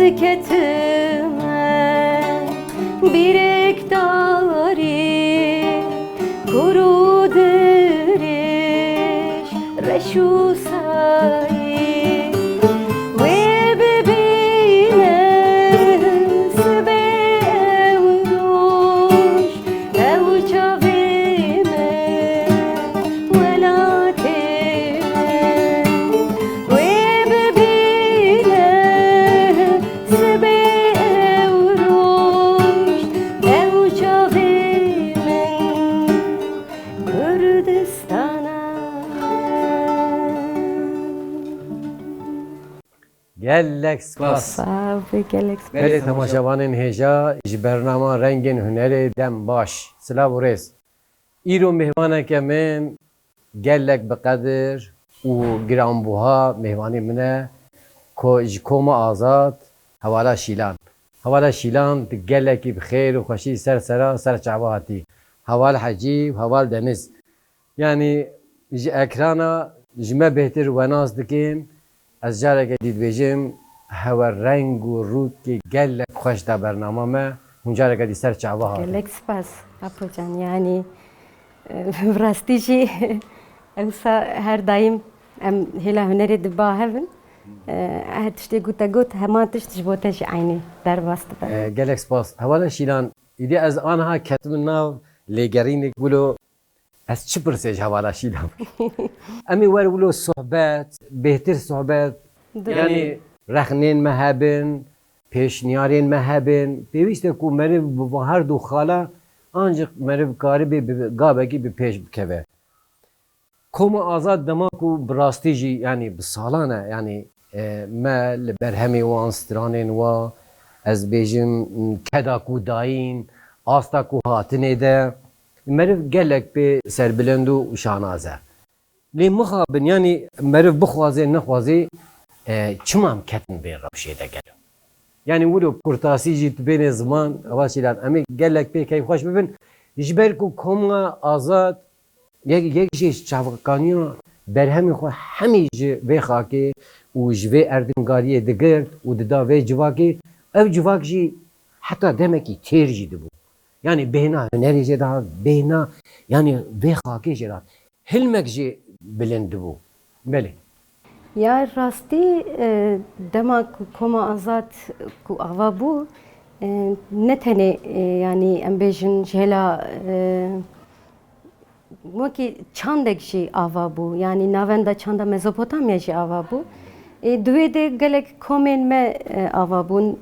ketime birek dari kuru deriş reşu sayi ve bebine sebe evroş ev çavime velatime ve bebine sebe evroş ev çavime Kürdistan'a Gelek spas. Safi gelek Beli temaşavanın heja ji bernama rengin hüneri dem baş. Silav rez. İro mehvana kemin gelek beqadir u giranbuha mehvani mine ko ji koma azad havala şilan. Havala şilan geleki bixeyr u xoşi ser çava hati. Haval hacib, haval deniz. Yani ji ekrana jime behtir venaz dikin از جاره که دید بجیم هوا رنگ و رود که گله خوش دا برنامه اونجاره که دی سر چعبه ها gelek spas Apocan yani vrastici evsa her daim em hela hüneri de bahevin işte guta gut hematış tişboteş aynı derbastı da گلک سپاس حوالا شیلان ایدی از آنها کتم ناو لگرین بلو از چی پرسیج حوالا شیلان امی ور بلو صحبت بهتر صحبت یعنی رخنین مهبن پیشنیارین مهبن پیوسته کو مرو با هر دو خاله ancak merv kari bir gabeki bir peş keve. Koma azad demaku brastici yani bir salana yani me berhemi wan stranen wa ez bejim keda ku dayin asta ku hatine de merv gelek be serbilendu şanaze. Li muhabin yani merv bixwaze nexwaze çimam ketin be ravşede gelo. Yani ولو kurtasici bene zaman avaşilan emek gelek be keyf hoş bibin jber ku koma azad یک جیش چاوکانیا برهمی خو همیشه به خاکی و جوه اردنگاری دگر و ددا و جواکی او جواکی حتی دمکی تیرجی دبو یعنی بهنا هنری جدا بهنا یعنی به خاکی جدا هلمک جی بلند بو بله ya rasti demak koma azat ku ava bu ne tane yani embejin jela Moki çandek şey ava bu yani navenda çanda Mezopotamya şey ava bu. Düvede gelek komen me ava bu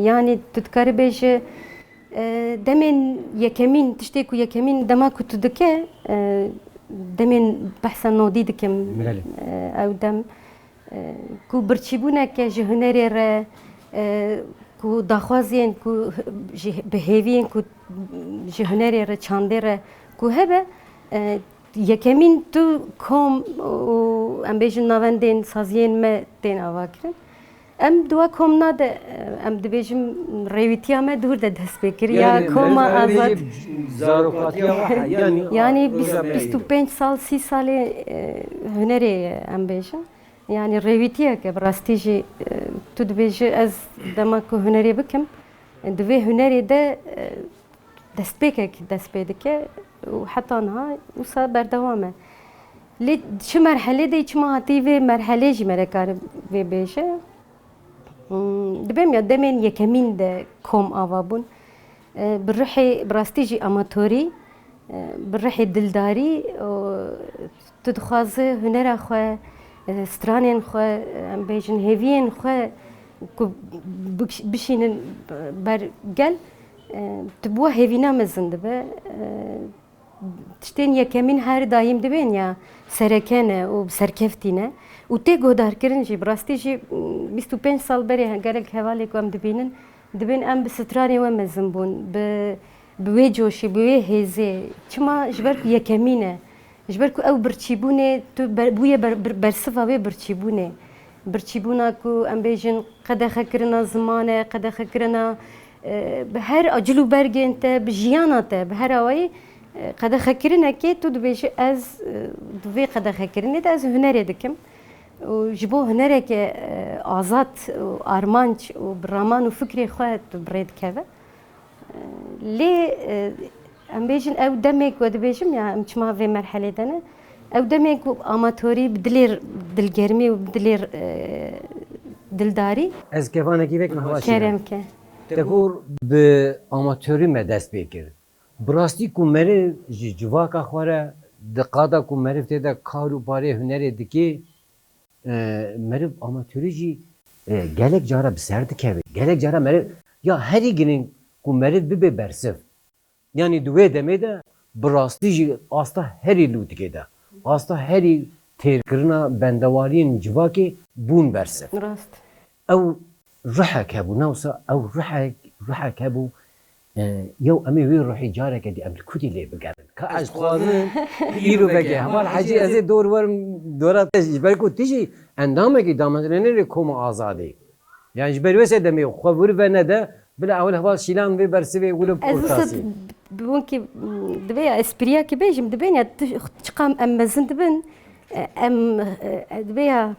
yani tutkari beje demin yekemin tişte ku yekemin dema kutudike demin bahsen nodi dikim ev dem ku birçibune ke jehuneri re ku daxwazien ku behevien ku jehuneri re çandere ku hebe yekemin tu kom em bejin navendên saziyên me tên ava kirin em dua komna de em dibêjim rêwîtiya me dûr de dest pê kir ya koma azad yani 25 sal 30 salê hunerê ye em bêjin yani rêwîtiyeke bi rastî jî tu dibêjî ez dema ku hunerê bikim di vê hunerê de destpêkek dest pê dike و حتى نها وصار بردوامه لي شو مرحله دي ما هاتي في مرحله جي مركار في بيشه دبم يا دمن يكمين ده كوم افابون بالرحي براستيجي اماتوري بالرحي دلداري تدخاز هنر اخو سترانين خو ام بيجن هيفين خو بشين برجل تبوا هيفينا مزند به تشتين yekemin her daim dibin ya serekene o serkeftine u te godar kirin jî brastî jî 25 sal berê gerek hevalê ku em dibin em bi stranê we mezin bûn bi wê coşî bi wê hêzê çima ji ber ku yekemîn e ji ber ku ew birçîbûnê tu bûye bersiva wê birçîbûnê birçîbûna ku em bêjin qedexekirina zimanê qedexekirina bi her acil û bergên te bi jiyana te bi her awayî qedexekirinekê tu dibêjî ez di vê qedexekirinê de ez hunerê dikim و جبو هنرك آزاد و آرمانج و برامان و فكري خواهد بريد كذا لي ام بيجن او دمك ود بيجم يعني مش في مرحله دنا او دمك اماتوري بدلير دلگرمي و بدلير دلداري از کفانه کی وک مهوا شیران كرم که تقول بأماتوري ما دست بكر براستي کو مره جواکا خوره دقادا کو مره تدا کارو باره هنر دکی مره اماتوری جی gelek cara بسرد کبه gelek cara mere ya heri günün ku mere bibe bersif yani duve demede براستی جی آستا هری لود کده آستا هری تیرکرنا بندوارین جواکی بون برسه راست او رحك هبو نوسا او رحك هبو يو امي وين روحي جارك دي ام الكودي لي بقرن كاج خوازن يرو بقى هبال حاجي ازي دور ورم دورات جبركو تيجي اندامك دامنرني كوم ازادي يعني جبر وسه دمي خبر بنده بلا اول هبال شيلان في برسي ولو بورتاسي بونكي دبيا اسبريا كي بيجم دبيا تقام ام مزن دبن ام دبيا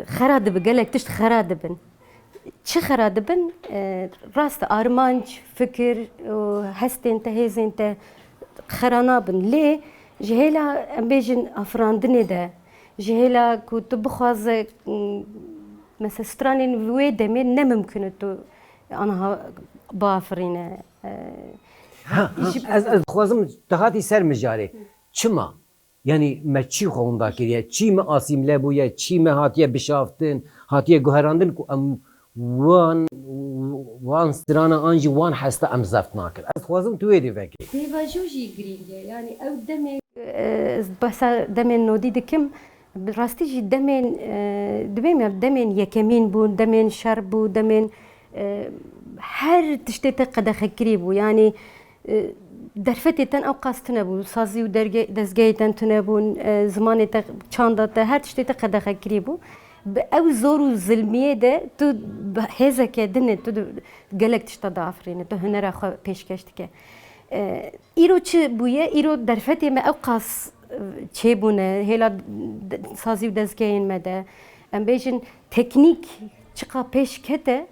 خراد بقلك تشت خراد بن چه خراد بن راست ارمانج فكر هست انت هز انت خرانا بن ليه جهلا ام بيجن افراندني ده جهلا كنت بخواز مثلا سترانين ويدا من نممكن تو انا بافرينه از خوازم دهاتی سر مجاری چما یعنی ما چی خوندا کریه چی ما آسیم لبویه چی ما هاتیه بشافتن هاتیه گوهراندن کو ام وان سترانا آنجی وان حسته ام زفت ناکر از خوازم توی دی فکری دیواجوجی گرینگه یعنی او دمه بس دمه نودی دکم راستی جی دمن دمن یکمین بون دمن شر بو دمن هر تشتت قد خكري بو يعني درفتتن او قاستنا بو سازي و دزگيتن تنبون زمانت چاندت هر تشتت قد خكري بو او زور و ظلميه ده تو هزك دن تو گلك تشتا دافرين تو هنر خو پیشکشت که ایرو چه بويه ایرو درفت ما او قاس چه بونه هلا سازي و دزگين مده ام بيجن تکنیک چقا پیشکته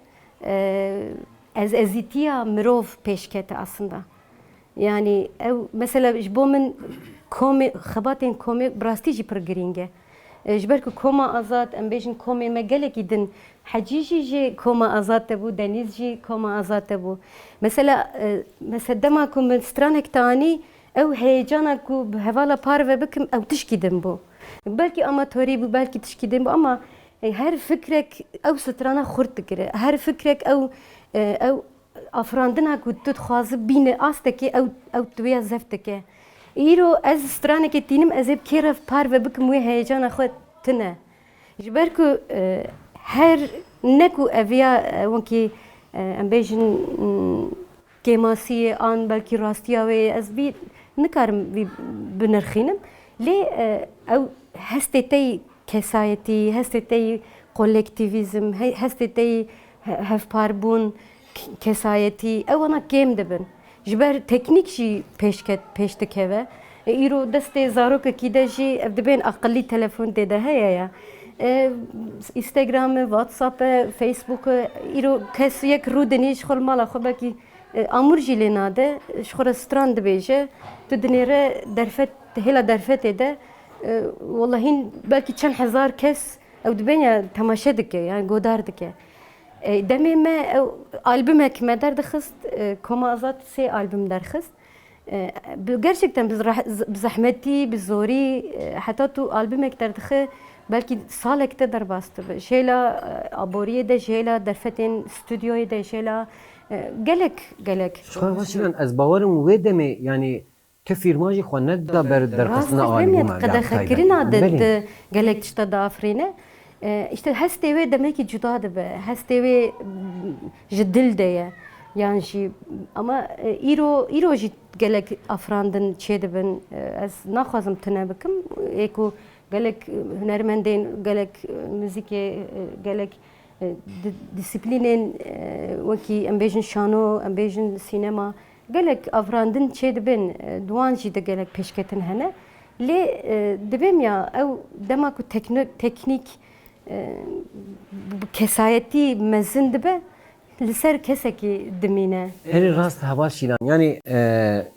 از ازیتیا مروف پیشکته aslında. Yani ev mesela jbomen komi xabatin komi brastici per gringe. Jberku koma azat em bejin komi me gelek idin haciji ji koma azat bu denizci koma azat bu. Mesela dema kum stranek tani ev heyecana ku hevala par ve bikim ev tişkidim bu. Belki amatöri bu belki tişkidim bu ama her fikrek ev strana xurt dikire. Her fikrek ev افراندنا كنت تخاز بين أستك أو تويا زفتك إيرو أز سترانك تينم أزب كيرف بار وبكم ويا هيجان أخوات تنا جبركو هر نكو أفيا وانكي أم بيجن كيماسية آن بلكي راستيا وي أزبي نكارم بنرخينم لي أو هستي كسايتي هستي كولكتيفيزم هستي هف باربون kesayeti evana kem dibin jiber teknik jî peşdikeve îro destê zarokekî de jî ev dibên aqilî telefon tê de heye ya Instagram'ı, WhatsApp'ı, Facebook'ı îro kes yek rûdinî ji xwe li mala xwe belkî amûr jî lê nade ji xwe re stran dibêje tu dinêre derfet hêla derfetê de wallahî belkî çend hezar kes ew dibên ya temaşe dike yani godar dike دمي ما ألبومك ما دردخست كوما أزات سي ألبوم درخست gerçekten بزحمتي بزوري حتى تو ألبومك دردخه بلكي سالك تدر باست شيلا أبورية ده شيلا درفتين استوديو ده شيلا جلك شو مثلا از باورم ودمي يعني تفيرماجي خونت دا بر درخستنا ألبوم قد خكرنا ده جلك تشتد أفرينه İşte hestevi demek ki cudadır be. Hestevi jiddil diye. Yani şey ama iro jid gelek afrandın çedibin az naxazım tünebikim. Eko gelek hünermendin gelek müzike gelek disiplinin vaki embejin şano embejin sinema gelek afrandın çedibin duan jid gelek peşketin hene. لێ دەبێم یا ئەو دەماک و تەکنیک کەسایەتی مەزن دەبێ لەسەر کەسێکی دمینە. Eri rast hava şilan yani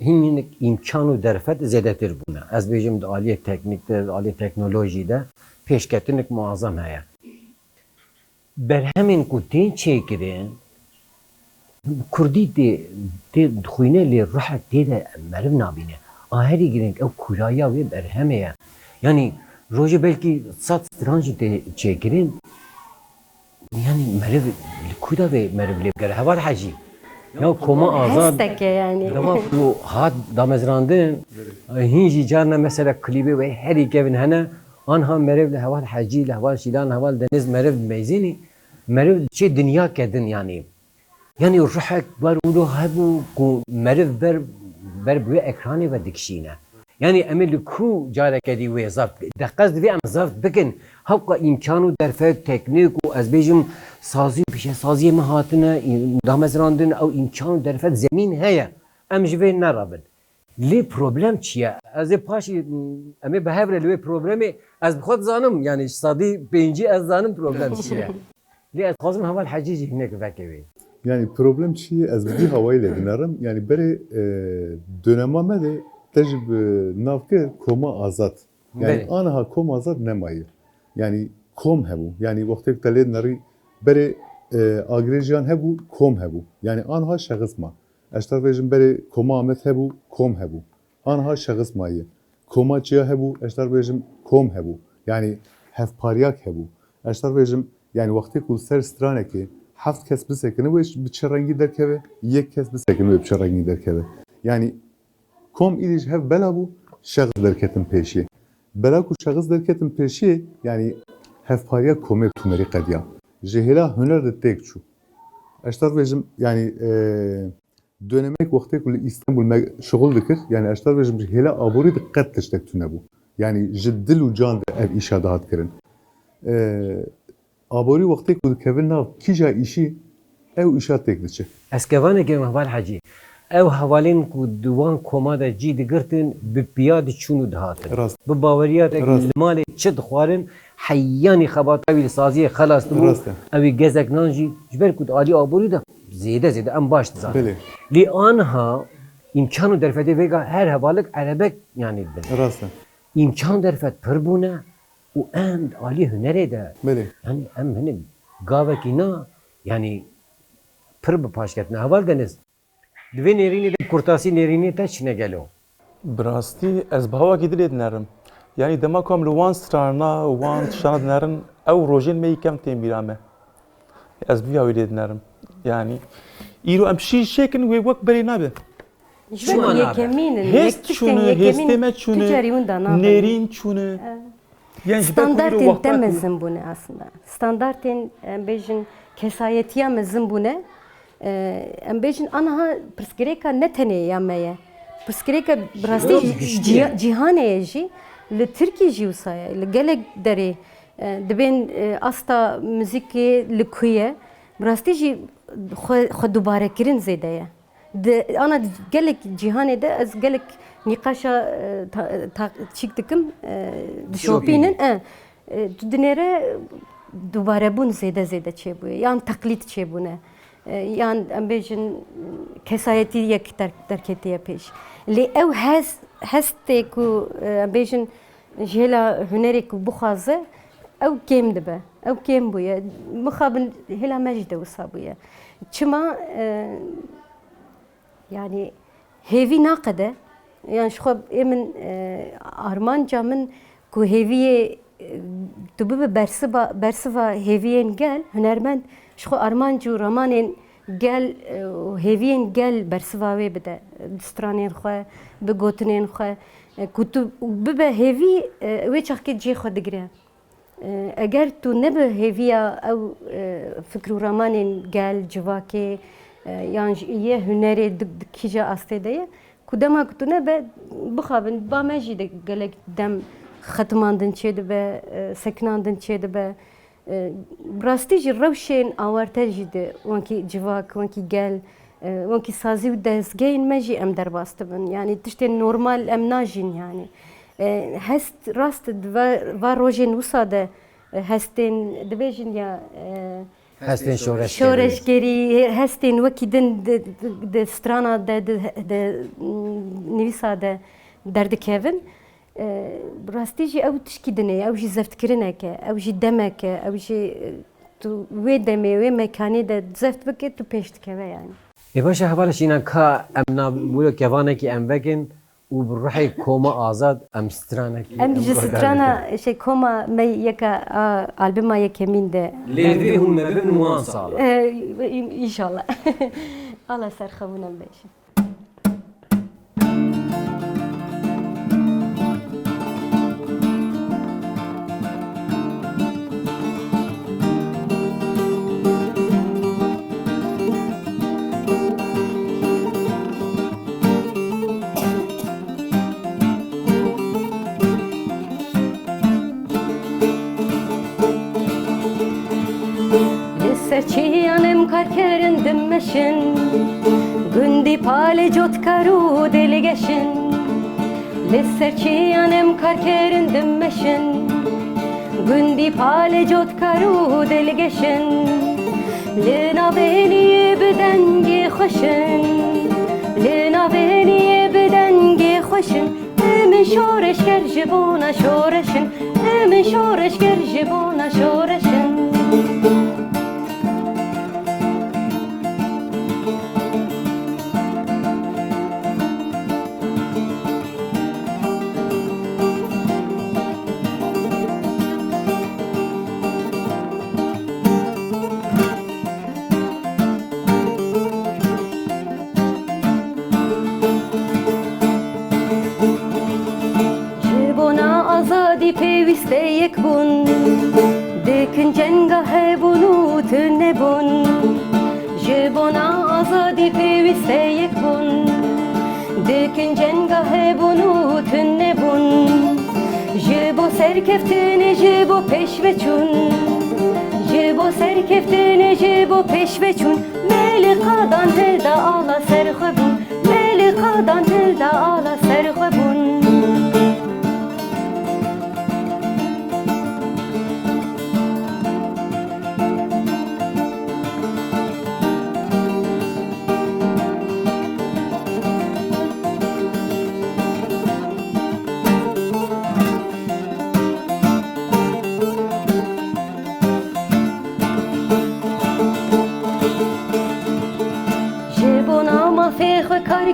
hinnik imkan û derfet zêdetir bûne. Ez bêjim di aliyê teknîk de, aliyê teknolojî de pêşketinik muazzam heye. Berhemên ku tên çêkirin Kurdî tê dixwîne lê rihek tê de meriv nabîne. Aherî girêng ew kuraya wê berhem heye. Yani rojê belkî 100 stran jî tê çêkirin yani meriv li ku da vê meriv lê bigere heval hecî. Ya koma azad. هەستێکە yani. Dema ku hat damezrandin hin jî carna mesela klîbê ve herî kevin hene anha meriv li heval hecî li heval şîlan heval deniz meriv meyzînî meriv çê dinya kedin yani. Yani rihek var û hebû ku meriv ber bi wê ekranê ve dikişîne. Yani em ê li ku carekedî wê zaft deqez divê em zaft bikin hewqa imkan û derfet teknîk û ez bêjim sazî pêşesaziyê me hatine damezrandin ew imkan û derfet zemîn heye em ji vê nerabin. Lê problem çi ye? Ez ê paşî em ê bihevre li wê problemê ez bi xwe dizanim yani sadî pêncî ez zanim problem çi ye. Lê ez dixwazim heval hecî jî hinek veke wê. Yani problem çi ye? Ez bi havayê lê dinarim. Yani berê dönema me de te ji navkir koma azad. Yani anaha kom azad nemaye. Yani kom hebû. Yani wextê te lê dinarî berê agrêjiyan hebû kom hebû. Yani anaha şexis ma. Ez tar bêjim berê koma Amet hebû kom hebû. Anaha şexis maye. Koma çiya hebû ez tar bêjim kom hebû. Yani hevpariyak hebû. Ez tar bêjim yani wextê ku ser stranekê heft kes bisekine wê bi çi rengî derkeve, yek kes bisekine wê bi çi rengî derkeve. Yani kom îdî hev bela bû şexs derketin pêşî. Bela ku şexs derketin pêşî yani hevpariya komê tûmerî qediya. Ji hêla huner de têk çû. Ez tar bêjim yani dönemek wextê ku li İstanbul me şughul dikir yani ez tar bêjim ji hêla aborî de qet tiştek tune bû. Yani ji dil û can de ev îşa dihat kirin. Aborî wextê ku dikevin nav kîja îşî ew îşa têk diçe. Ez kevanekê heval hecî. Ew hevalên ku di wan koma de cî digirtin bi piya diçûn û dihatin. Rast. Bi baweriya te li malê çi dixwarin heyyanî xebata wî li saziyê xelas dibû Rast e. ew ê gezek nan jî ji ber ku di alî aborî de zêde em baş dizanin. Belê. Lê aniha imkan û derfetê vêga her hevalek erebek yani dibin. Rast e. İmkan derfet pir bûne û em alî hunerê de Belê. yani em hinek gavekî na yani pir bi paşketine heval deniz. Divê nêrînê de kurtasî nêrînê te çine gelo. Bi rastî ez bi hewakî dilê dinarim. Yani dema ku em li wan strana wan tiştana dinarin ew rojên me yî kem tên bîra me. Ez bi wî lê dinarim. Yani îro em şîşekin wê wek berê nabe. Ji ber yekemînin, Hêst çûne, hêstê me çûne, nêrîn çûne. Yani ji ber ku îro Standartên te wexta ku mezin bûne aslında. Standartên em bêjin kesayetiya mezin bûne. Em bêjin aniha pirsgirêka ne tenê ya me ye. Pirsgirêka bi rastî cîhanê ye jî li Tirkî jî wisa ye. Li gelek derê dibên asta müzîkê li ku ye. Bi rastî jî xwe dubarekirin zêde ye. Ana gelek cîhanê de ez gelek nîqaşa çîk dikim dişopînin tu dinêre dubarebûn zêde çêbûye yan teqlîd çêbûne. Yan em bêjin kesayetî yek derketiye pêş. Lê ew hestê ku em bêjin ji hêla hunerê ku bixwaze ew kêm dibe. Ew kêm bûye. Mixabin hêla me jî de wisa bûye. Çima yani hêvî naqede. Yani ji xwe ê min armanca min ku hêviyê tu bibe bersiva hêviyên gel hunermend ji xwe armanc û ramanên gel hêviyên gel bersiva wê bide. Stranên xwe, bi gotinên xwe ku tu bibe hêvî wê çaxkê cê xwe digire. Eger tu nebe hêviya ew fikr û ramanên gel civakê yan ji yê hunerê kîja astê de ye ku dema ku tu nebe bixabin ba me jî de gelek dem xetimandin çê dibe, sekinandin çê dibe. Rastî jî rewşên awarter jî de wankî civak, wankî gel, wankî sazî û dezgehên me jî em derbas dibin. Yani tiştên normal em najîn yani. هست راست و روژن وساده هستین دبیجن یا هستین شورش شورشگری هستین وکی د سترانا د نویسا دردکevin راستی جی او تشکی دنه او جی زفت کرنه که او جی دمه که او جی تو وی دمه وی مکانی ده زفت بکه تو پیشت که yani. باشه حوالش اینا که امنا بولو کوانه که ام بگن و بروحی کوما آزاد ام سترانه که ام جی سترانا شی کوما می یکا آلبوما یکمین ده لیدی هم مبین وان ساله inşallah. Allah serxavunan beşin. Serçiyanem karkerin dimmeşin Gündi pale jotkaru deligeşin Serçiyanem karkerin dimmeşin Gündi pale jotkaru deligeşin Lina beni bedengi xoşin Lina beni bedengi xoşin Emin şoreş ger jibona şoreşin Emin şoreş ger jibona şoreşin Azadi peviste yek bun Dekin cenga hebunu tüne bun Jibona azadi peviste yek bun Dekin cenga hebunu tüne bun Jibo serkeftine jibo peşveçun Jibo serkeftine jibo peşveçun Melikadan hilda ala serxebun Melikadan hilda ala serxebun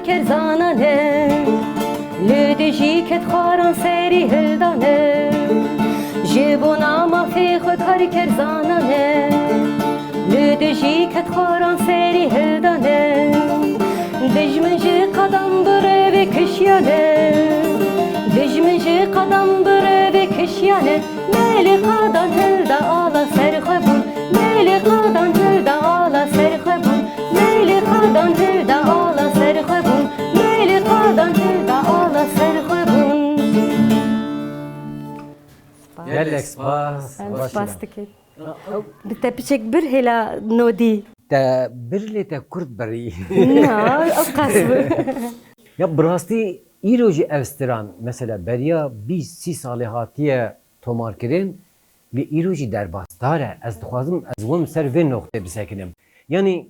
Kar zanane Le ji ket xaran seri hildane Jibona ma fekh kar zanane Le ji ket xaran seri hildane Dejmin ji qadam bure ve kişyane Dejmin ji qadam bure ve kişyane Meli qadan hilda ala serxebun Meli qadan hilda ala serxebun Meli qadan hilda ala serxebun Meli qadan hilda ala serxebun Gelek spas Spas dike Te piçek bir hela nodi Te birli te kurt beri Na, o kasbı Ya brasti İroji evstiran mesela beriya 20-30 salı hatiye tomar kirin ve İroji derbastare ez dixwazim ez wem ser vê noqtê bisekinim. Yani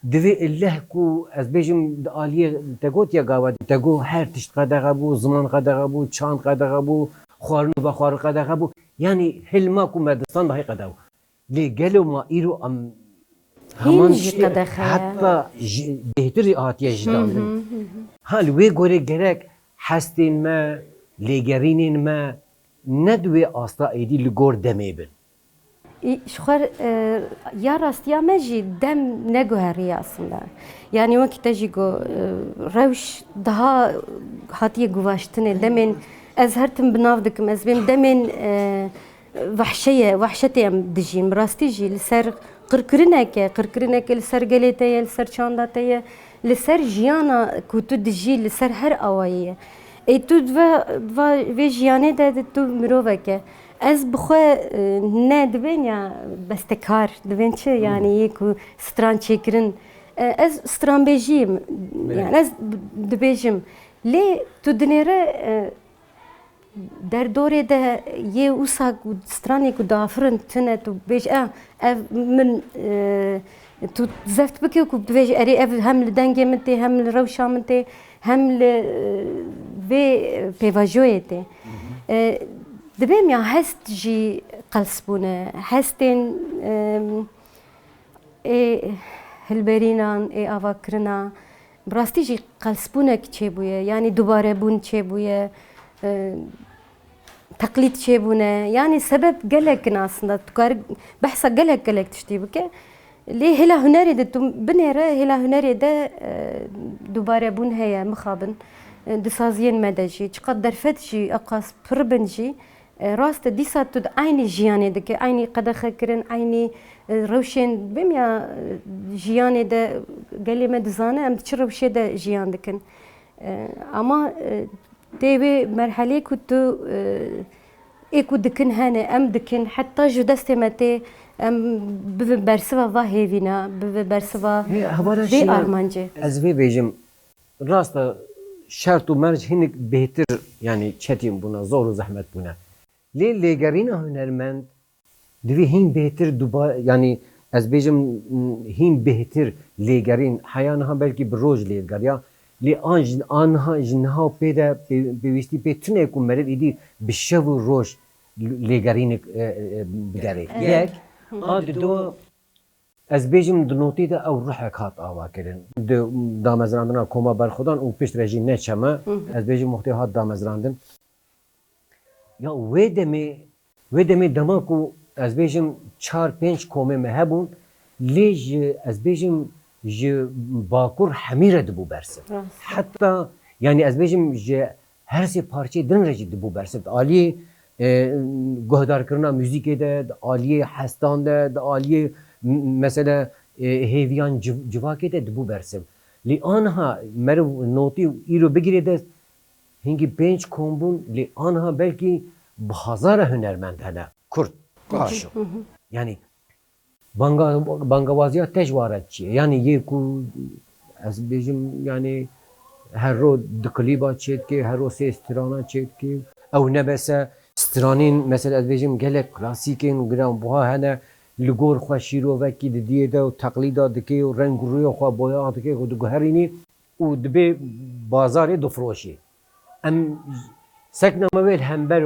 divê illeh ku ez bêjim di aliyê te gotiya gava te got her tişt qedexe bû, ziman qedexe bû, çand qedexe bû, xwarin û vexwarin qedexe bû. Yani hilma ku Merdistan dahi qedew. Lê gelo ma îro em heman jî qedexe. Heta bêhtirî hatiye ji dandin. Ha li wê gorê gerek hestên me, lêgerînên me ne divê asta êdî li gor demê bin. Şuxar ya rastiya me jî dem neguheriye aslında. Yani wekî te jî got rewş daha hatiye guvaştinê demên ez her tim bi nav dikim ez bên demên wehşetê em dijîm rastî jî li ser qirkirineke li ser gelê te ye li ser çanda te ye li ser jiyana ku tu dijî li ser her awayê ye tu vê jiyanê de tu mirovek e ez bixwe ne dibên ya bestekar dibên çi yani yê ku stran çêkirin ez stranbêjiyim yani ez dibêjim lê tu dinêre در دوره ده یه اوسا سترانی کو دافرن تنه تو بیش اف من تو زفت بکی کو بیش اری اف هم لدنگی منتی هم لروشا منتی هم ل و پیواجویتی دبیم یا هست جی قلسبونه هستین هلبرینان آوا کرنا براستی جی قلسبونه که بویه یعنی دوباره بون چه بویه تقلید چه بونه یعنی سبب گلک ناسنده تکار بحثا گلک تشتی بکه لی هلا هنری ده تو بنهره هلا هنری ده دوباره بون هیا مخابن دسازین مدجی چقدر درفت جی اقاس پربن جی راست دیسا تو aynı جیانی ده که aynı قدخه کرن aynı روشن بیم یا جیانی ده گلیمه دزانه ام چه روشه ده جیان دکن اما دیوی مرحله که تو ایکو دکن هنه ام دکن حتی جو دست مته ام به برسوا و هیوینا به برسوا وی آرمانجه از وی بیجم راست شرط و مرج هنگ بهتر yani çetin buna zor و zahmet buna لیگرین هنرمند دوی هین بهتر yani از بیجم هین بهتر لیگرین حیانها بلکی بروج لیگر یا لی آنها جنها پیدا بیشتری پیتونه که مرد ایدی بشه و روش لیگرین بگره یک دو از بیجم دنوتی ده او روح کات آوا کردن دامزراندن کما بر خودان او پیش رژی نچمه از بیجم محتویات دامزراندن یا ویدمی دما کو از بیجم 4-5 کومه مهبون لیج از بیجم ج باکور حمیره دبو برسه حتی یعنی از بیجم ج هر سی پارچه دن رجی دبو برسه عالی گهدار کردن موزیک ده عالی هستان ده عالی مثلا هیویان جواکی ده دبو برسه لی آنها مرو نوتی ایرو بگیره ده هنگی 5 کومبون لی آنها بلکی بهزار هنرمند هنه کرد کاشو yani bangavazya tecvaret çiye yani ye ku az bejim yani her ro dikliba çetki her ro se strana çetki ev nebese stranin mesela az bejim gelek klasikin gram bu hane ligor xoşiro ve ki diye de taklida dike reng ruyo xo boya dike o herini u dbe bazarı dofroşi em sekna mavel hember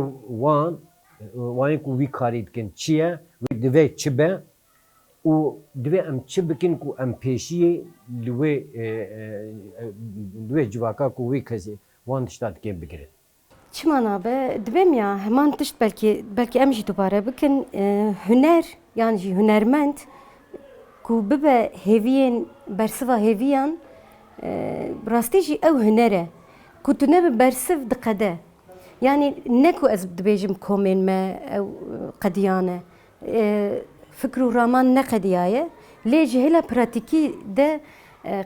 وان کو وی کارید کن چیه و دوی چبه و دوی ام چه بکن کو ام پیشی دوی جواکا کو وی کسی وان تشتاد کن بگیرد çimana be dibem ya hemen tişt belki em jî dubare bikin hüner yani jî hünermend ku bibe heviyên bersiva heviyan rastî jî ew hünere ku tu nebe bersiv diqede yani ne ku ez dibêjim komên me ew qediyane fikru raman ne qediyaye lê ji hêla pratikî de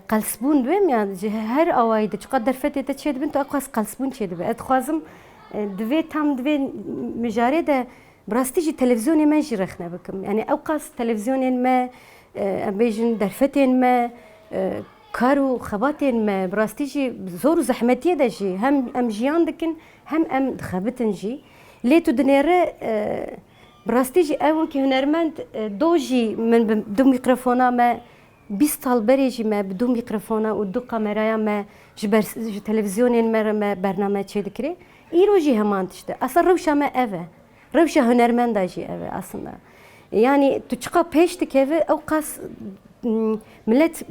qelsbûn dibêm ya ji her awayî de çiqat derfetê de çê dibin tu eqas qelsbûn çê dibe ez dixwazim divê tam divê mijarê de rastî jî televizyonê me jî rexne bikim yani ew qas televizyonên me em bêjin derfetên me kar û xebatên me rastî jî zor û zehmetiyê de jî hem em jiyan dikin hem em dixebitin jî lê tu dinêre rastî jî ew wekî hunermend do jî min bi du mîkrofona me 20 sal berê jî me bi du mîkrofona û du kameraya me ji televizyonên me bername çê dikirê îro jî heman tişt e asla rewşa me ev e rewşa hunermenda jî ev e aslında yani tu çiqa pêş dikeve ew qas millet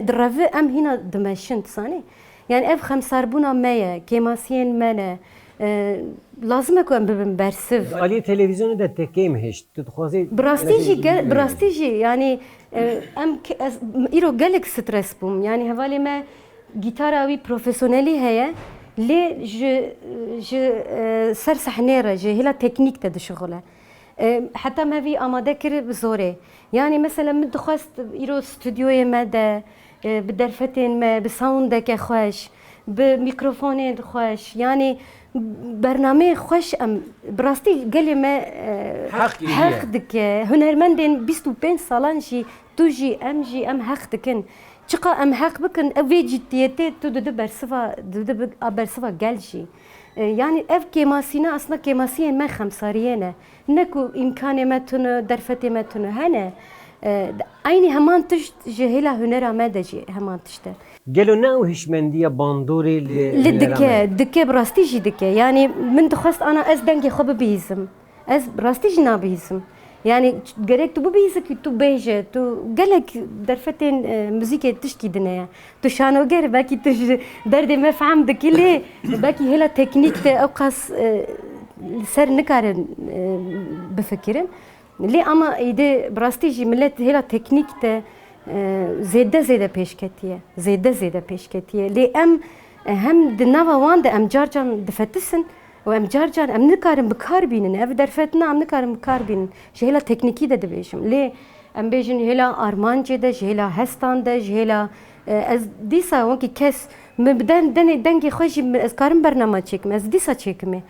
direve em hîna dimeşin sanî yani ev xemsarbûna me ye kêmasiyên me ne lazım e ku em bibin bersiv alî televizyonê de tekêm hêj tu dixwazî bi rastî jî yani em îro gelek stres bûm yani hevalê me gîtara wî profesyonelî heye lê ji ser sehnê re ji hêla teknîk de dişixile heta me vî amade kir bi zorê yani mesela min dixwast îro stüdyoyê me de bi derfetên me bi sawndeke xweş bi mîkrofonên xweş yani bernameyê xweş em bi rastî gelê me heq dike hunermendên 25 salan jî tu jî em heq dikin çıka em hak bikin ev ve ciddiyete tu de bersiva gelşi. Yani ev kemasine aslında kemasiye me xemsariye ne. Ne ku imkanı metunu, derfeti metunu hene. Aynı hemen tişt jehela hünera me de hemen tişte. Gelo ne o hişmendiye bandorê Li dike rastî jî dike. Yani min dixwast ana ez dengê xwe bibihîzim. Ez rastî jî nabihîzim. Yani gerek tu bibihîzî ku tu bêje, tu gelek derfetên müzîkê tiştî dine. Tu şanoger belkî tu ji derdê me fehm dikî lê belkî hêla teknîk te ew qas ser nikarin bifikirin. Lê ama îdê rastî jî millet hêla teknîk te zêde pêşketiye. Zêde pêşketiye. Lê em hem di nava wan de em carcan difetisin û em carcan em nikarin bikar bînin. Ev derfetina em nikarin bikar bînin. Ji hêla teknîkî de dibêjim. Lê em bêjin hêla armancê de, ji hêla hestan de, ji hêla ez dîsa wekî kes min bi dengê xwe jî ez karim bernama çêkim. Ez dîsa çêkimê.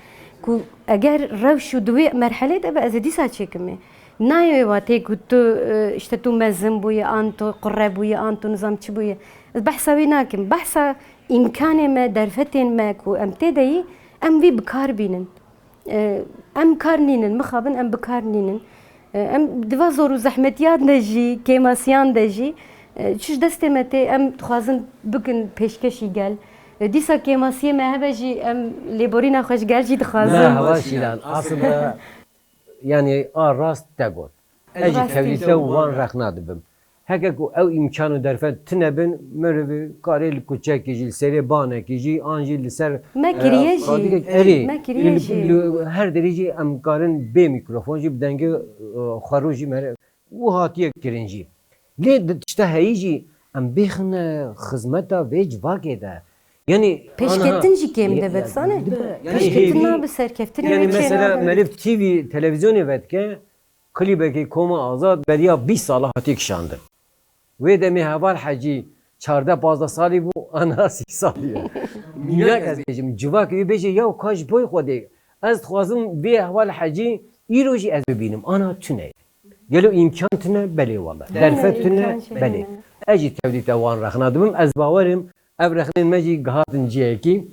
Ku eger rewş û di wê merhelê de be ez ê dîsa çêkimê. Nayê watê ku tu işte tu mezin bûyî an tu qure bûyî an tu nizamçı bûyî. Ez behsa wî nakim. Behsa imkanê me, derfetên me ku em tê de yî em vî bikar bînin. Em kar nînin, mixabin em bikar nînin. Em diva zor û zehmetiyan de jî, kêmasiyan de jî çiş destê me tê em dixwazin bikin pêşkêşî gel. Dîsa kêmasiyê me hebe jî em lêborîna xwe ji gel jî dixwazin. Ne hava şilan aslında yani rast te got. Eci tevlîte wan rexna dibim. Heke ku ew imkanı derfet tine bin merivî karê li kuçekî jî li serê banekî jî an jî li ser Me kiriye jî. erê Me kiriye jî. her derê jî em karin bê mikrofon jî bi dengê xwaro jî mere û hatiye kirin jî. Lê tişta heyî jî em bêxine xizmeta vê civakê de. Yani Pêşketin jî kêm dibet sane. Pêşketin nabe serkeftinê yani ve mesela çênabe. Melif TV televizyonê vedike klîbekê Koma Azad beriya 20 sala hatiye kişandin. Wê demê heval hecî 14-15 salî bû ana 30 salî ye. Mînak ez bêjim civak wî bêje ya ka ji boî Xwedê ez dixwazim vê heval hecî îro jî ez bibînim ana tune. Gelo imkan tune belê wala. Derfet tune belê. Ez jî tevlîte wan rexna dibim ez bawerim ev rexnên me jî gihatin ciyekî.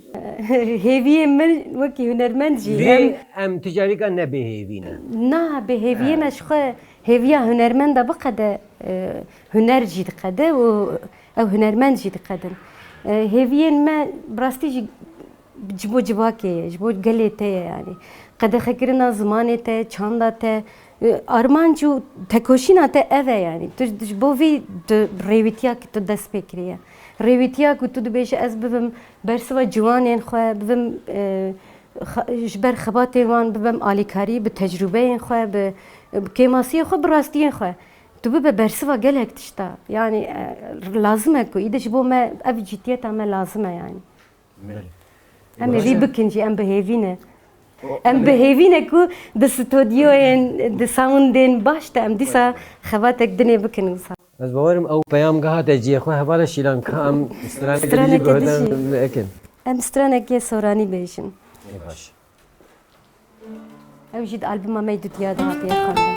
Hêviyê min wekî hunermend jî. Vê em ticarîka nebêhêvî ne. Na bi hêviyê me ji xwe hêviya hunermend de biqede huner jî diqede û ew hunermend jî diqedin. Hêviyên me bi rastî jî ji bo civakê ye, ji bo gelê te ye yani. Qedexekirina zimanê te, çanda te, armanc û tekoşîna te ev e yani. Tu ji bo vî rêwîtiya ki tu dest pê kiriye. Rêwîtiya ku tu dibêje ez bibim bersiva ciwanên xwe, bibim ji ber xebatê wan bibim alîkarî bi tecrübeyên xwe, bi kêmasiyê xwe, bi rastiyên xwe. Tu bibe bersiva gelek tişta. Yani lazim e ku îde ji bo me ev ciddiyeta me lazim e yani. Em ê vî bikin jî em bihêvîne. Em bihêvîne ku di stûdyoyên, di soundên baş de em dîsa xebatek dinê bikin wisa. Ez bawerim ew peyamgeha te ciyê xwe hevala şîlan ka em stranekê guhdan ekin. Em stranekê soranî bêjin. Baş. Ew jî di albûma me dutiya de hatiye xwendin.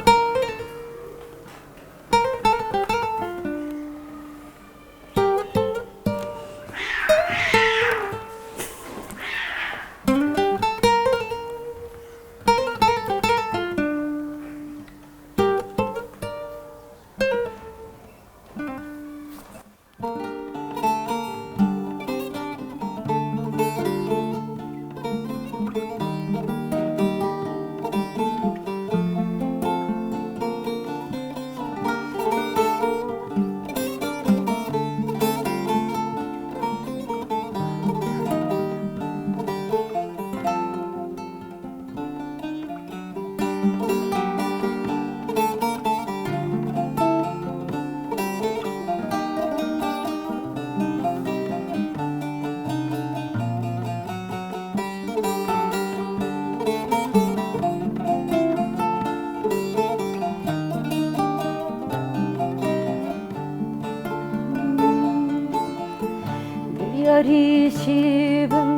Yarî şîbim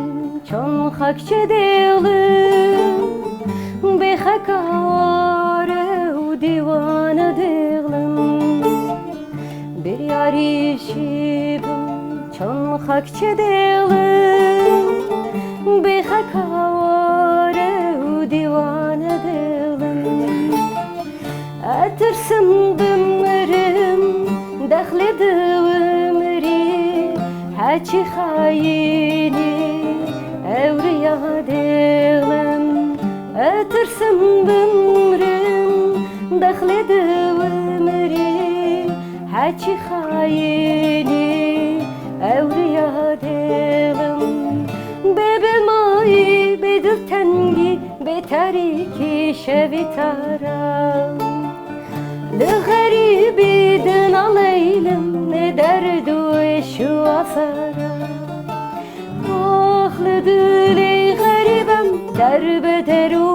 çon xakçe dêlim bêxekare û dîwana dêlim bir arişibim çan hakçe dilim be hakavare u divane dilim atırsın dımırım dakhledim ri haçi hayini evriya dilim atırsın dımırım dakhledim ri haçi hayini evriya dilim ببمایی به دلتنگی به تاریکی شوی تارم لغریبی دنا لیلم نه درد و شو آسارم آخ لدلی غریبم در بدرو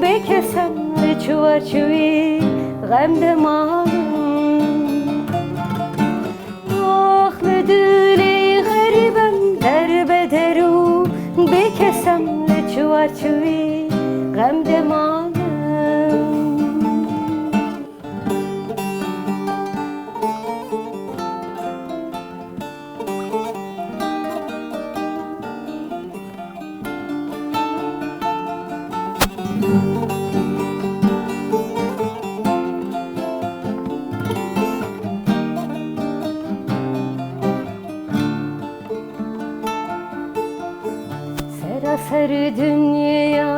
بکسم لچوار چوی غم دماغم آخ لدلی غریبم در بدرو بکسم لچوار چوی غم دماغم Seraser dünya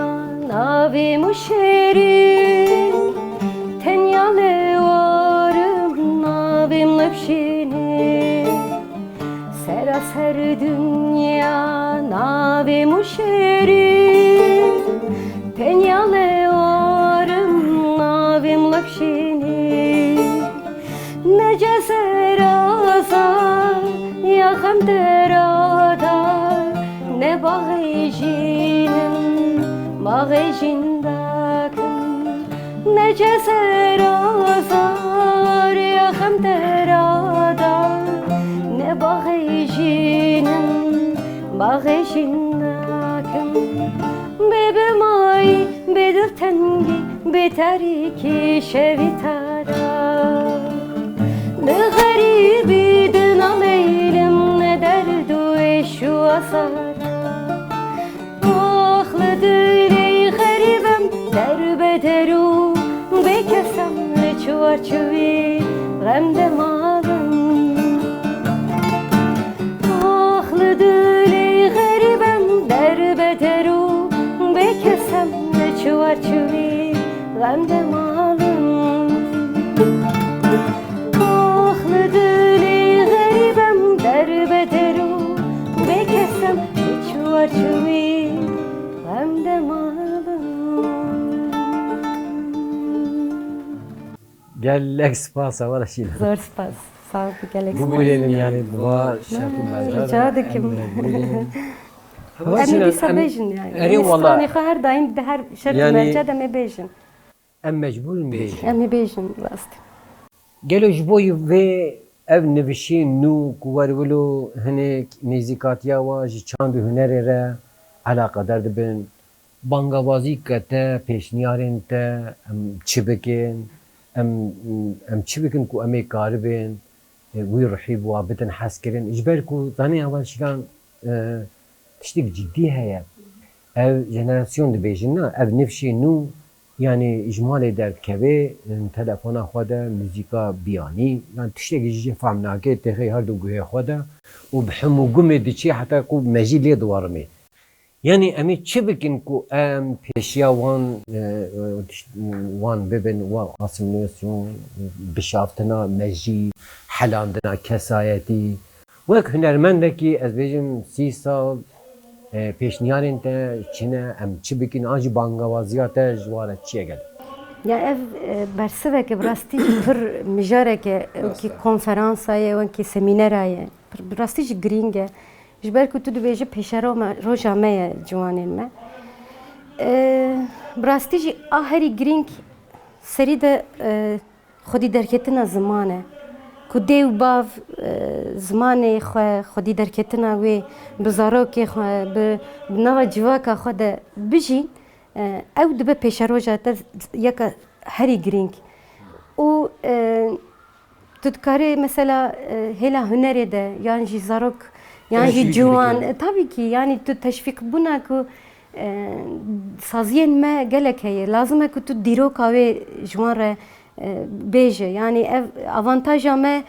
navim uşerim Tenyale varım navim lepşini Seraser dünya navim uşerim Tenyale varım navim lepşini Nece serazar yakam deradar Ne bağıcının, bağıcındakın Nece serazar yakam deradar Ne bağıcının, bağıcındakın Bebem ay, bedil tengi, betariki şevi tarar Ne garibi dına leylim, ne derdu eşu asar Dili garibim derbederu bekesem çuvar çuvi gam demalım Ahlı dili garibim derbederu bekesem çuvar çuvi gam demalım Ahlı dili garibim derbederu bekesem çuvar çuvi Gelek spasa var şila. Zor spas. Sağ ol gelek. Bu bilelim yani dua şartı Rica dikim. Emi bisa bejin yani. Eri valla. Her daim de her şart Yani- merce de me bejin. Em mecbur mu değil? Emi bejin rast. Gelo ji bo ve ev nevişîn nû ku werwilo hinek nêzîkatiya wa ji çand û hunerê re alaqedar dibin. Bangabazî kete pêşniyarên te em çi bikin em çi bikin ku em ê karibin wî rihî wa bitin hezkirin ji ber ku zanê ew şîlan tiştek ciddî heye ev jenerasyon dibêjin na ev nivşê nû yani ijmalê derdkevê telefona xwe de müzîka biyanî yani tiştekî ji fehm nake têxê her du guhê xwe de û bi hemû gumê diçî heta ku me jî lê diwarime yani em ê çi bikin ku em pêşiya wan bibin wa asimilasyon bişaftina me jî helandina kesayetî wek hunermendekî ez bêjim 30 sal pêşniyarên te çine em çi bikin an jî bangevaziya te ji ware çi ye gelek Ya ev bersiveke rastî pir mijareke ki konferansaye wekî semineraye pir rastî jî girîng e ji ber ku tu dibêjî pêşera roja me ye ciwanên me bi rastî jî a herî girîng serî de xwedî derketina ziman e ku dê û bav zimanê xwe xwedî derketina wê bi zarokê xwe bi nava civaka xwe de bijîn ew dibe pêşeroja te yeka herî girîng û tutkari mesela hela hüneri de yani jî zarok yani jî Teşvik ciwan dike. tabii ki yani tu teşvik buna ku saziyên me gelek heye lazım e ku tu dîroka wê ji wan re bêje yani ev avantaja me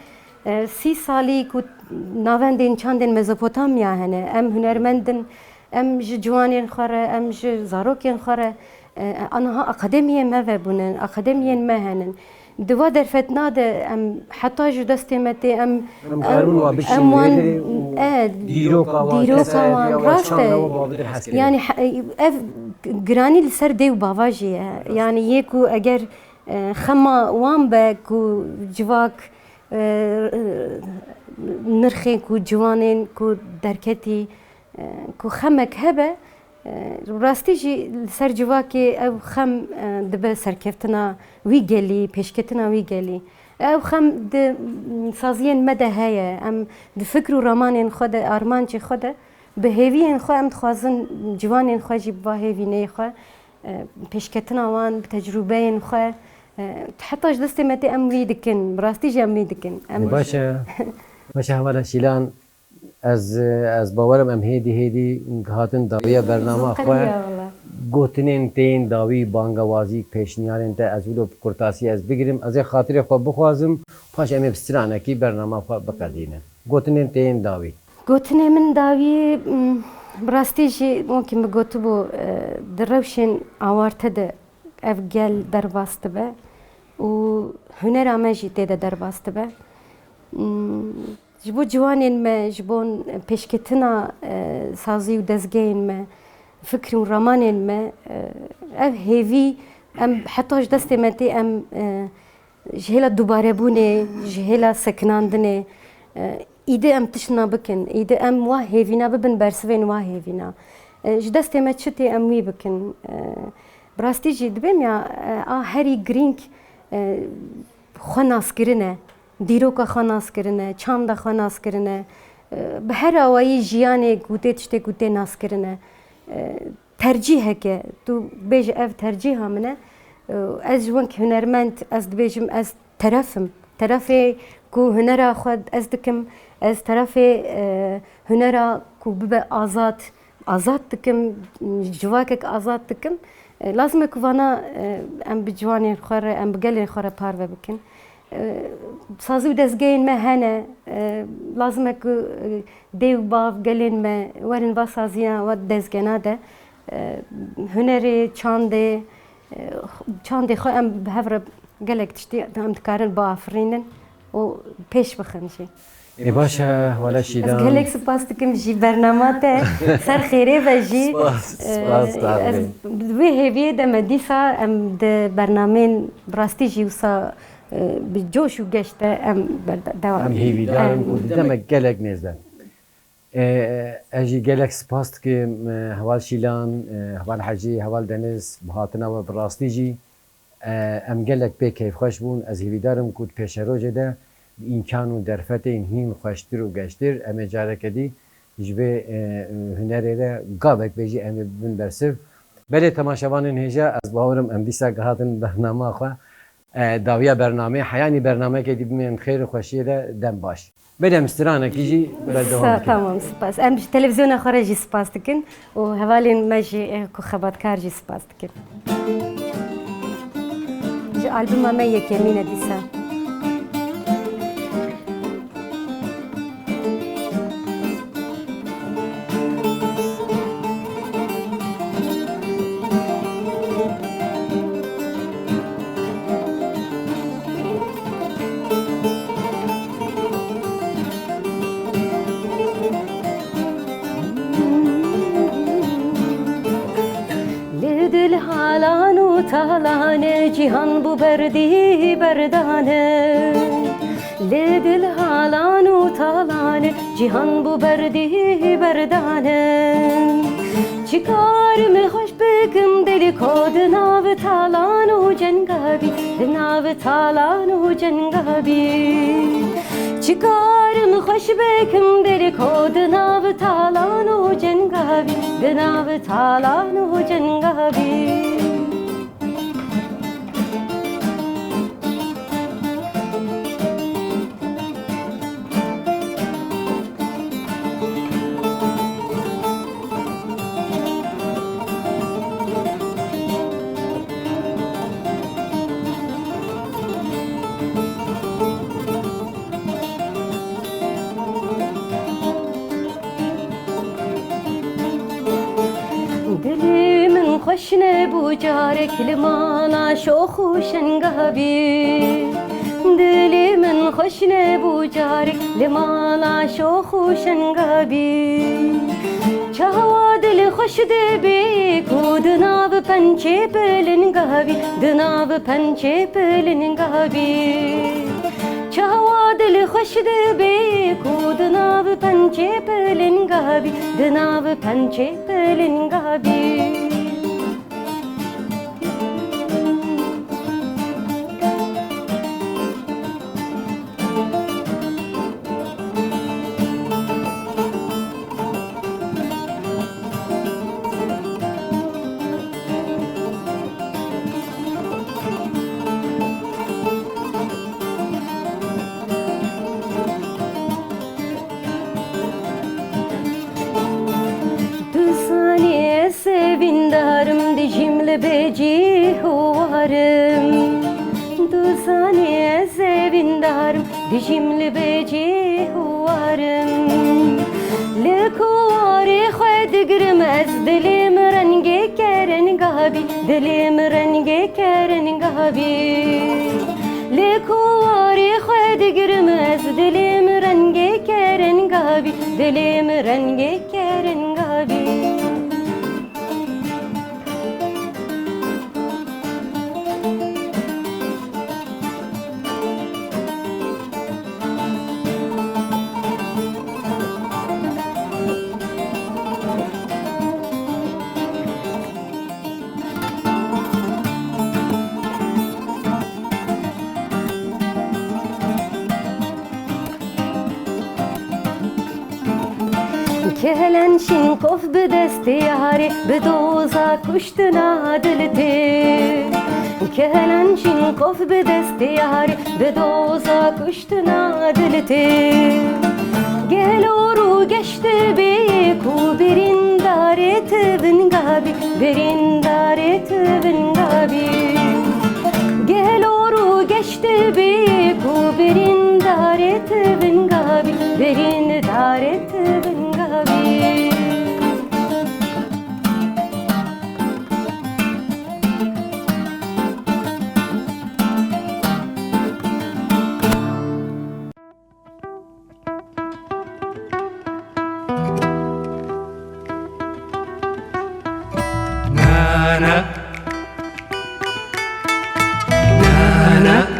30 salî ku navendên çandên Mezopotamya hene em hunermendin em ji ciwanên xwe re em ji zarokên xwe re aniha akademiyê me vebûnin akademiyên me henin Diva derfet nade em heta ji destê me tê em karibûn wa bişîn wan wêdirê û dîroka wan, wan rast e yani yani ev giranî li ser dêw bava jî ye yani yê ku eger xema wan be ku civak nirxên ku ciwanên ku derketî ku xemek hebe rastî jî li ser civakê ev xem dibe serkeftina wî gelî pêşketina wî gelî ev xem di saziyên me de heye em di fikr û ramanên xwe de armancê xwe de bi hêviyên xwe em dixwazin ciwanên xwe jî bi hêvîneyê xwe pêşketina wan bi tecrübeyên xwe heta ji destê me tê em wî dikin bi rastî jî em wî dikin Başa hevala şîlan ez bawerim em hêdî hatin dawiya bernama xwe gotinên tên dawî bangewazî pêşniyarên te ez wilo kurtasî ez bigirim ez ê xatirê xwe bixwazim paş em ê bi stranekî bernama xwe biqedînin gotinên tên dawî Gotinê min dawî bi rastî jî wekî min gotibû di rewşên awarte de ev gel derbas dibe û hunera me jî tê de derbas dibe ji bo ciwanên me ji bo pêşketina sazî û dezgehên me fikr û ramanên me ev hêvî em heta ji destê me tê em ji hêla dubarebûnê ji hêla sekinandinê îdê em tişna bikin îdê em wa hêvîna bibin bersivên wa hêvîna ji destê me çi tê em wî bikin bi rastî jî dibêm ya a herî girîng xwe naskirin e dîroka xwe naskirin e çanda xwe naskirin e bi her awayî jiyanê ku tê tiştê ku tê naskirin e tercîh heke tu bêje ev tercîha min e ez ji wek hunermend ez dibêjim ez terefim terefê ku hunera xwe ez dikim ez terefê hunera ku bibe azad dikim civakek azad dikim lazim e ku vana em bi ciwanên xwe re em bi gelên xwe re parve bikin sazî û dezgehên me hene lazim e ku dêw bav gelên me werin va saziya we dezgehna de hunerê çandê xwe em bi hev re gelek tiştî em dikarin biafirînin û pêş bixin jî başa hevala Ez şîlan gelek spas dikim jî bernama te ser xêrê ve jî ez wê hêviyê de me dîsa em di bernameyên bi rastî jî wisa bi coş û geş de em em hêvîdarin û demek gelek nêzde ez jî gelek spas dikim heval şîlan heval hecî heval deniz bi hatina we bi rastî jî em gelek pê keyfxweş bûn ez hêvîdarim ku pêşerojê de imkan û derfetên hîn xweştir û geştir em ê carekedî ji vê hunerê re gavek bêjî em ê bibin bersiv belê temaşevanên hêja ez bawerim em dîsa gihatin bernama xwe dawiya bernamê heyanî bernamekê dî bimên xêr û xweşiyê de dem baş belê stranekî jî berdewam dikin tamam spas em ji televizyona xwe re jî spas dikin û hevalên me jî ku xebatkar jî spas dikin ji albûma me yekemîn e dîsa Dil halan û talane cihan bu berdî berdane Lê dil halan û talane cihan bu berdî berdane Çikar me hoş bikim deli ko di nav talan û cengabî di nav talan û cengabî Çikar me hoş bikim deli ko di nav talan û cengabî di nav talan û cengabî خشنه بو جارك لمانا شوخ و شنگابی دلی من خشنه بو جارك لمانا شوخ و شنگابی چاوا دل خوش دبی کو دناو پنچه پلنگابی دناو پنچه پلنگابی چاوا دل خوش دبی کو دناو پنچه پلنگابی دناو پنچه پلنگابی sevindarım dişimle beci huvarım Du saniye sevindarım dişimle beci huvarım Le kuvari khwedigirim ez dilim renge keren gabi dilim renge keren gabi Le kuvari khwedigirim ez dilim renge keren gabi dilim renge keren gabi كهلن شنقف بدستي هاري بدوزا كشتنا دلتي كهلن شنقف بدستي هاري بدوزا كشتنا دلتي گلورو گشت بیکو برین دارت بنگابی برین دارت بنگابی گلورو گشت بیکو برین دارت بنگابی برین دارت بنگابی Nana, Nana.